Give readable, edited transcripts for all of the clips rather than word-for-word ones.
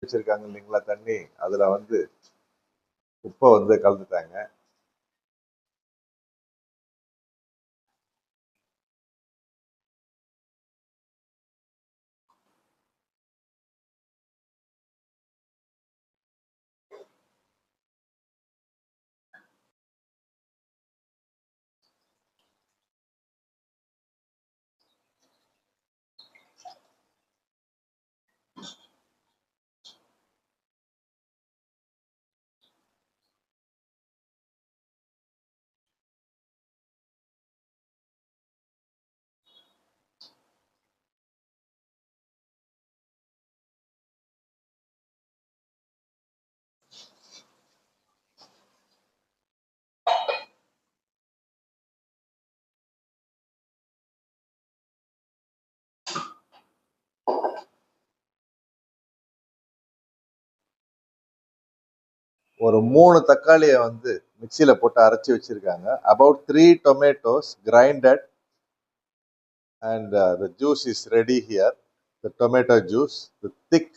வச்சிருக்காங்க இல்லைங்களா தண்ணி, அதுல வந்து உப்பை வந்து கலந்துட்டாங்க. ஒரு 3 தக்காளியை வந்து மிக்சியில போட்டு அரைச்சி வச்சிருக்காங்க. About 3 tomatoes grinded and the juice is ready here. The tomato juice, the thick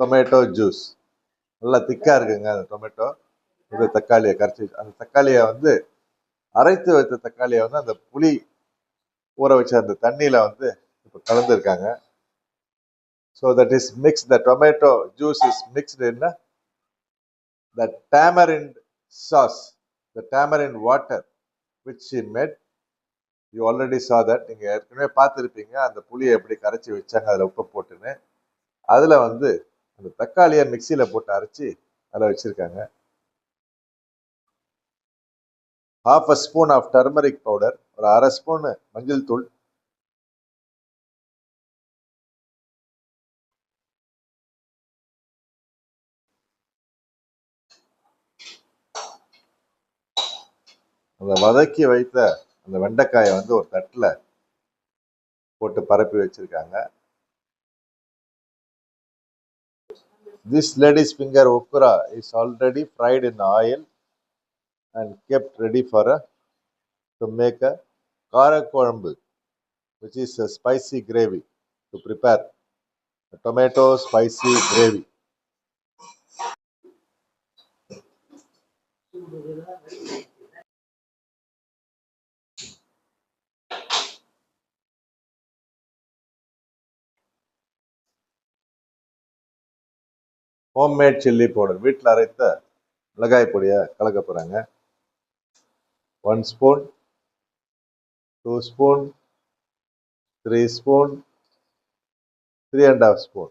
tomato juice. நல்லா திக்கா இருக்குங்க அந்த டொமேட்டோ. இந்த தக்காளியை கரைச்சி அந்த தக்காளியை வந்து அரைத்து வைத்த தக்காளியை வந்து அந்த புளி ஊற வச்ச அந்த தண்ணியில வந்து இப்போ கலந்துருக்காங்க. So that is mix the tomato juice is mixed in the tamarind sauce, the tamarind water which she made. You already saw that. நீங்க ஏற்கனவே பார்த்துருப்பீங்க அந்த புளியை எப்படி கரைச்சி வச்சாங்க அதில் உப்பு போட்டுன்னு. அதில் வந்து அந்த தக்காளியை மிக்சியில போட்டு அரைச்சி அதில் வச்சிருக்காங்க. half a spoon of turmeric powder, ஒரு அரை ஸ்பூன் மஞ்சள் தூள், அந்த வதக்கி வைத்த அந்த வெண்டைக்காயை வந்து ஒரு தட்டில் போட்டு பரப்பி வச்சிருக்காங்க. This lady's finger okra is already fried in oil and kept ready for to make a kara kolambu, which is a spicy gravy, to prepare a tomato spicy gravy. Homemade chili powder, வீட்டில் அரைத்த மிளகாய் பொடியை கலக்க போகிறாங்க. 1 spoon, 2 spoon, 3 spoon, 3.5 spoon.